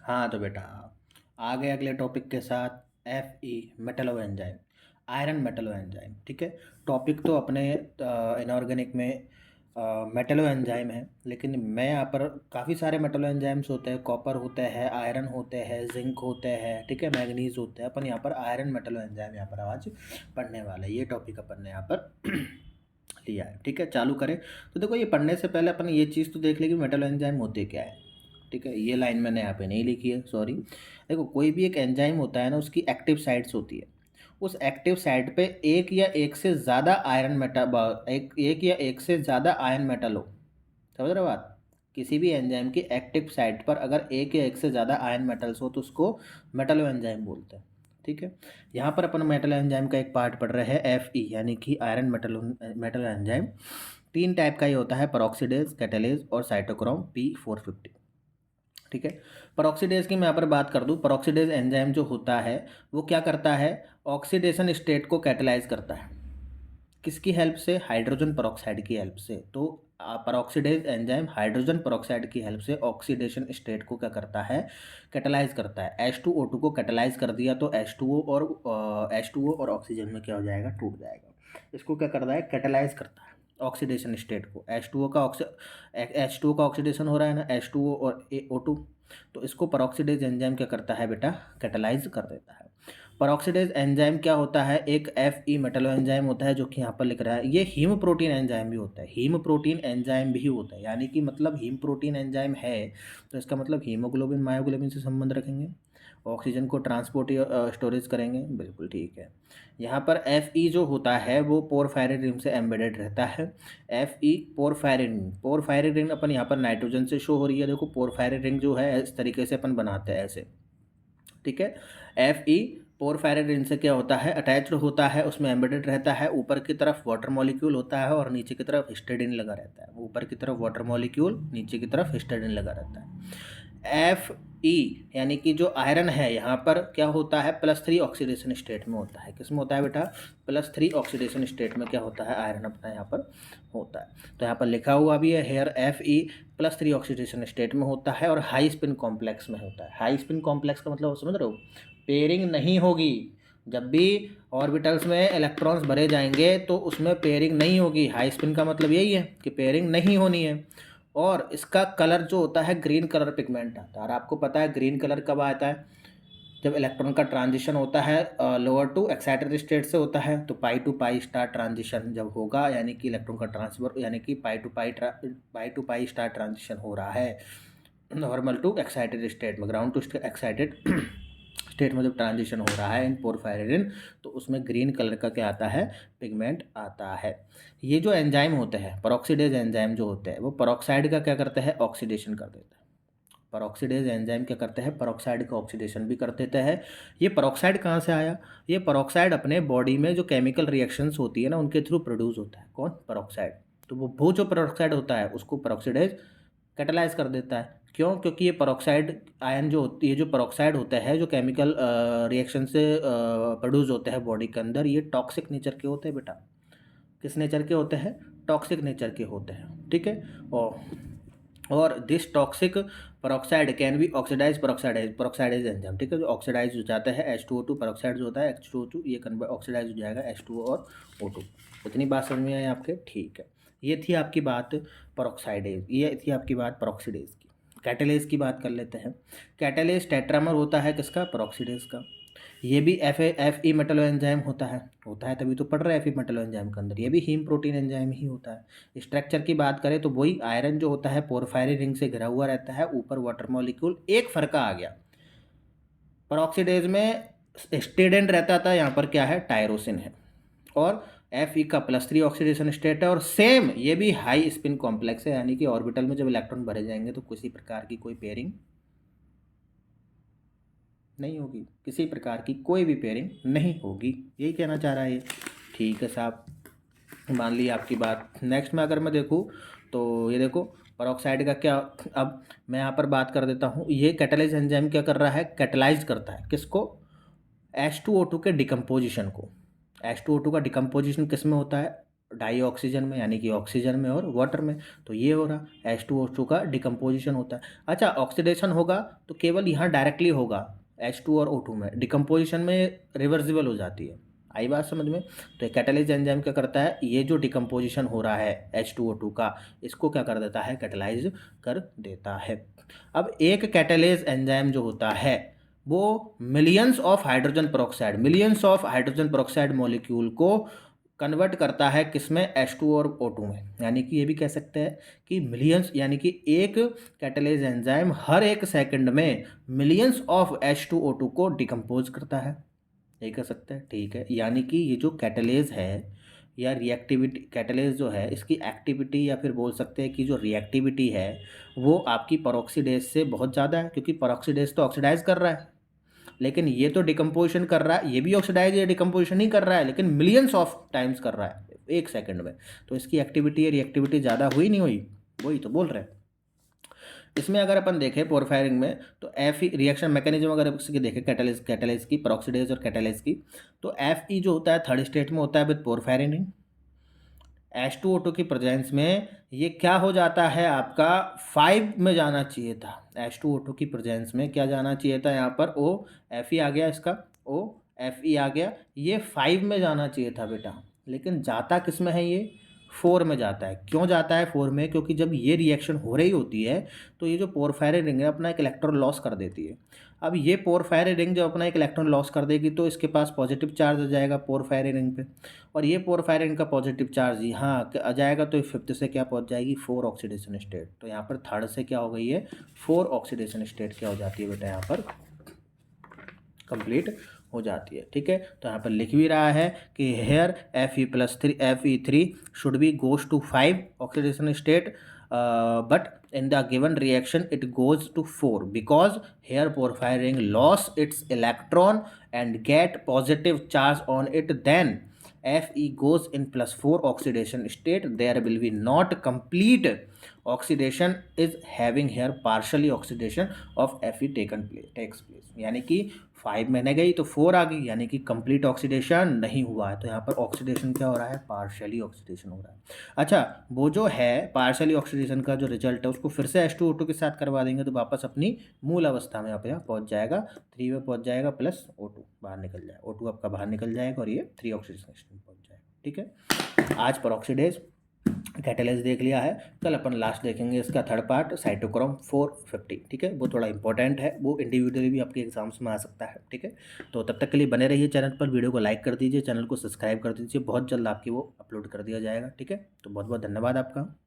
हाँ तो बेटा, आगे अगले टॉपिक के साथ Fe Metlo enzyme, iron Metlo enzyme. ठीक है, टॉपिक तो अपने इनऑर्गेनिक में मेटलो एंजाइम है, लेकिन मैं यहाँ पर काफ़ी सारे मेटलो एंजाइम्स होते हैं। कॉपर होते हैं, आयरन होते हैं, जिंक होते हैं, ठीक है, मैग्नीज होते हैं। अपन यहाँ पर आयरन मेटलो एंजाइम यहाँ पर आज पढ़ने वाले हैं। ये टॉपिक अपन ने यहाँ पर लिया है। ठीक है, चालू करें। तो देखो, ये पढ़ने से पहले अपन ये चीज़ तो देख ले कि मेटल एंजाइम होते क्या है। ठीक है, ये लाइन मैंने यहाँ पे नहीं लिखी है, सॉरी। देखो, कोई भी एक एंजाइम होता है ना, उसकी एक्टिव साइट्स होती है। उस एक्टिव साइट पे एक या एक से ज़्यादा आयरन मेटल, एक या एक से ज़्यादा आयन मेटल हो। समझ रहे हो बात? किसी भी एंजाइम की एक्टिव साइट पर अगर एक या एक से ज़्यादा आयन मेटल्स हो तो उसको मेटलो एंजाइम बोलते हैं। ठीक है, यहाँ पर अपन मेटल एंजाइम का एक पार्ट पढ़ रहे हैं, Fe यानी कि आयरन मेटल एंजाइम। तीन टाइप का ये होता है, पेरोक्सीडेज, कैटालेज और साइटोक्रोम P450। ठीक है, पेरोक्सीडेज की मैं यहाँ पर बात कर दूँ। पेरोक्सीडेज एंजाइम जो होता है वो क्या करता है, ऑक्सीडेशन स्टेट को कैटलाइज करता है। किसकी हेल्प से? हाइड्रोजन पेरोक्साइड की हेल्प से। तो पेरोक्सीडेज एंजाइम हाइड्रोजन पेरोक्साइड की हेल्प से ऑक्सीडेशन स्टेट को क्या करता है, कैटलाइज करता है। H2O2 को कैटलाइज कर दिया तो H2O और ऑक्सीजन में क्या हो जाएगा, टूट जाएगा। इसको क्या करता है, कैटलाइज करता है ऑक्सीडेशन स्टेट को। H2O का ऑक्सीडेशन हो रहा है ना, H2O और O2, तो इसको पेरोक्सीडेज एंजाइम क्या करता है बेटा, कैटलाइज कर देता है। पेरोक्सीडेज एंजाइम क्या होता है, एक Fe मेटलो एंजाइम होता है, जो कि यहाँ पर लिख रहा है। ये हीम प्रोटीन एंजाइम भी होता है, हीम प्रोटीन एंजाइम भी होता है, यानी कि मतलब हीम प्रोटीन एंजाइम है तो इसका मतलब हीमोग्लोबिन मायोग्लोबिन से संबंध रखेंगे, ऑक्सीजन को ट्रांसपोर्ट या स्टोरेज करेंगे। बिल्कुल ठीक है। यहाँ पर Fe जो होता है वो पोरफायरिन रिंग से एम्बेडेड रहता है। Fe पोरफायरिन रिंग अपन यहाँ पर नाइट्रोजन से शो हो रही है। देखो, पोरफायरिन रिंग जो है इस तरीके से अपन बनाते हैं, ऐसे। ठीक है, Fe पोरफायरिन रिंग से क्या होता है, अटैच्ड होता है, उसमें एम्बेडेड रहता है। ऊपर की तरफ वाटर मॉलिक्यूल होता है और नीचे की तरफ हिस्टेडिन लगा रहता है। ऊपर की तरफ वाटर मॉलिक्यूल, नीचे की तरफ हिस्टेडिन लगा रहता है। Fe यानी कि जो आयरन है यहाँ पर क्या होता है, +3 ऑक्सीडेशन स्टेट में होता है। किस में होता है बेटा, +3 ऑक्सीडेशन स्टेट में क्या होता है, आयरन अपना यहाँ पर होता है। तो यहाँ पर लिखा हुआ भी है हेयर, Fe +3 ऑक्सीडेशन स्टेट में होता है और हाई स्पिन कॉम्प्लेक्स में होता है। हाई स्पिन कॉम्प्लेक्स का मतलब समझ रहे हो, पेयरिंग नहीं होगी। जब भी ऑर्बिटल्स में इलेक्ट्रॉन्स भरे जाएंगे तो उसमें पेयरिंग नहीं होगी। हाई स्पिन का मतलब यही है कि पेयरिंग नहीं होनी है। और इसका कलर जो होता है, ग्रीन कलर पिगमेंट आता है। और आपको पता है ग्रीन कलर कब आता है, जब इलेक्ट्रॉन का ट्रांजिशन होता है लोअर टू एक्साइटेड स्टेट से होता है। तो पाई टू पाई स्टार ट्रांजिशन जब होगा, यानी कि इलेक्ट्रॉन का ट्रांसफर, यानी कि पाई टू पाई स्टार ट्रांजिशन हो रहा है नॉर्मल टू एक्साइटेड स्टेट में, ग्राउंड टू एक्साइटेड स्टेट में जब ट्रांजिशन हो रहा है इन पोरफायरिन, तो उसमें ग्रीन कलर का क्या आता है, पिगमेंट आता है। ये जो एंजाइम होते हैं, पेरोक्सीडेज एंजाइम जो होते हैं, वो पेरोक्साइड का क्या करते हैं, ऑक्सीडेशन कर देते हैं। पेरोक्सीडेज एंजाइम क्या करते हैं, पेरोक्साइड का ऑक्सीडेशन भी कर देते हैं। ये पेरोक्साइड कहाँ से आया, ये पेरोक्साइड अपने बॉडी में जो केमिकल रिएक्शंस होती है ना, उनके थ्रू प्रोड्यूस होता है। कौन, पेरोक्साइड। तो वो जो पेरोक्साइड होता है उसको पेरोक्सीडेज कैटलाइज कर देता है। क्यों? क्योंकि ये पेरोक्साइड आयन जो होती है, जो पेरोक्साइड होता है, जो केमिकल रिएक्शन से प्रोड्यूस होते हैं बॉडी के अंदर, ये टॉक्सिक नेचर के होते हैं बेटा। किस नेचर के होते हैं, टॉक्सिक नेचर के होते हैं। ठीक है, और this toxic peroxide can be oxidise peroxidase enzyme. ठीक है, जो ऑक्सीडाइज हो जाता है H2O2, पेरोक्साइड जो होता है H2O2, ये ऑक्सीडाइज हो जाएगा H2O और O2। इतनी बात समझ में आई आपके? ठीक है, ये थी आपकी बात पेरोक्साइडेज, ये थी आपकी बात पेरोक्सीडेज की। कैटालेज की बात कर लेते हैं। कैटालेज टेट्रामर होता है किसका, पेरोक्सीडेज का। ये भी Fe मेटलो एंजाइम होता है तभी तो पढ़ रहे हैं Fe मेटलो एंजाइम के अंदर। ये भी हीम प्रोटीन एंजाइम ही होता है। स्ट्रक्चर की बात करें तो वही आयरन जो होता है पोरफायरिन रिंग से घिरा हुआ रहता है, ऊपर वाटर मॉलिक्यूल। एक फर्क आ गया, पेरोक्सीडेज में स्टेडेंट रहता था, यहाँ पर क्या है, टायरोसिन है। और Fe का +3 ऑक्सीडेशन स्टेट है, और सेम ये भी हाई स्पिन कॉम्प्लेक्स है, यानी कि ऑर्बिटल में जब इलेक्ट्रॉन भरे जाएंगे तो किसी प्रकार की कोई पेयरिंग नहीं होगी, किसी प्रकार की कोई भी पेयरिंग नहीं होगी। यही कहना चाह रहा है ये। ठीक है साहब, मान ली आपकी बात। नेक्स्ट में अगर मैं देखूँ तो ये देखो, पेरोक्साइड का क्या, अब मैं यहाँ पर बात कर देता हूँ। ये कैटालाइज एंजाइम क्या कर रहा है, कैटालाइज करता है किसको, H2O2 के डिकम्पोजिशन को। H2O2 का डिकम्पोजिशन किस में होता है, डाई ऑक्सीजन में, यानी कि ऑक्सीजन में और वाटर में। तो ये हो रहा H2O2 का डिकम्पोजिशन होता है। अच्छा, ऑक्सीडेशन होगा तो केवल यहाँ डायरेक्टली होगा H2 और O2 में, डिकम्पोजिशन में रिवर्सिबल हो जाती है। आई बात समझ में? तो कैटालिस एंजाइम क्या करता है, ये जो डिकम्पोजिशन हो रहा है H2O2 का, इसको क्या कर देता है, कैटालाइज कर देता है। अब एक कैटालिस एंजाइम जो होता है वो millions of hydrogen peroxide molecule को कन्वर्ट करता है किसमें, H2 और O2 में। यानी कि ये भी कह सकते हैं कि मिलियंस, यानी कि एक कैटालिस एंजाइम हर एक सेकंड में मिलियंस ऑफ H2O2 को डिकम्पोज करता है, ये कह सकते हैं। ठीक है, यानी कि ये जो कैटालिस है या रिएक्टिविटी, कैटालिस जो है इसकी एक्टिविटी या फिर बोल सकते हैं कि जो रिएक्टिविटी है वो आपकी पेरोक्सीडेज से बहुत ज़्यादा है, क्योंकि पेरोक्सीडेज तो ऑक्सीडाइज कर रहा है, लेकिन ये तो डिकम्पोजिशन कर रहा है, ये भी ऑक्सीडाइज या डिकम्पोजिशन ही कर रहा है, लेकिन मिलियंस ऑफ टाइम्स कर रहा है एक सेकंड में। तो इसकी एक्टिविटी या रिएक्टिविटी ज़्यादा हुई नहीं हुई, वही तो बोल रहे हैं। इसमें अगर अपन देखें पोरफायरिंग में, तो एफ ई रिएक्शन मैकेनिज्म अगर इसकी देखें, कैटालिस की, पेरोक्सीडेज और कैटालिस की, तो एफ ई जो होता है थर्ड स्टेट में होता है विद पोरफायरिन। H2O2 की प्रेजेंस में ये क्या हो जाता है, आपका 5 में जाना चाहिए था। H2O2 की प्रेजेंस में क्या जाना चाहिए था, यहाँ पर O Fe आ गया, इसका O Fe आ गया, ये 5 में जाना चाहिए था बेटा, लेकिन जाता किस में है, ये 4 में जाता है। क्यों जाता है 4 में, क्योंकि जब ये रिएक्शन हो रही होती है तो ये जो पोरफायरिन रिंग है अपना एक इलेक्ट्रॉन लॉस कर देती है। अब ये पोरफायरिन रिंग जब अपना एक इलेक्ट्रॉन लॉस कर देगी तो इसके पास पॉजिटिव चार्ज आ जाएगा पोरफायरिन रिंग पे, और ये पोरफायरिन का पॉजिटिव चार्ज यहाँ आ जाएगा, तो फिफ्थ से क्या पहुँच जाएगी, 4 ऑक्सीडेशन स्टेट। तो यहाँ पर थर्ड से क्या हो गई है, 4 ऑक्सीडेशन स्टेट क्या हो जाती है बेटा, यहाँ पर कंप्लीट हो जाती है। ठीक है, तो यहाँ पर लिख भी रहा है कि here Fe3 should be goes to 5 oxidation state, but in the given reaction it goes to 4 because here porphyrin lost its electron and get positive charge on it, then Fe goes in +4 oxidation state, there will be not complete oxidation is having here partially oxidation of Fe takes place। यानी कि 5 मैंने गई तो 4 आ गई, यानी कि complete oxidation नहीं हुआ है। तो यहाँ पर ऑक्सीडेशन क्या हो रहा है, पार्शियली ऑक्सीडेशन हो रहा है। अच्छा, वो जो है पार्शियली ऑक्सीडेशन का जो रिजल्ट है उसको फिर से H2O2 के साथ करवा देंगे तो वापस अपनी मूल अवस्था में यहाँ पहुँच जाएगा, 3 में पहुँच जाएगा, प्लस O2 बाहर निकल जाएगा, O2 आपका बाहर निकल जाएगा और ये 3 ऑक्सीडेशन में पहुँच जाएगा। ठीक है, आज पेरोक्सीडेज कैटालिस देख लिया है, कल अपन लास्ट देखेंगे इसका थर्ड पार्ट, साइटोक्रोम 450। ठीक है, वो थोड़ा इंपॉर्टेंट है, वो इंडिविजुअली भी आपके एग्जाम्स में आ सकता है। ठीक है, तो तब तक के लिए बने रहिए चैनल पर, वीडियो को लाइक कर दीजिए, चैनल को सब्सक्राइब कर दीजिए, बहुत जल्द आपकी वो अपलोड कर दिया जाएगा। ठीक है, तो बहुत बहुत धन्यवाद आपका।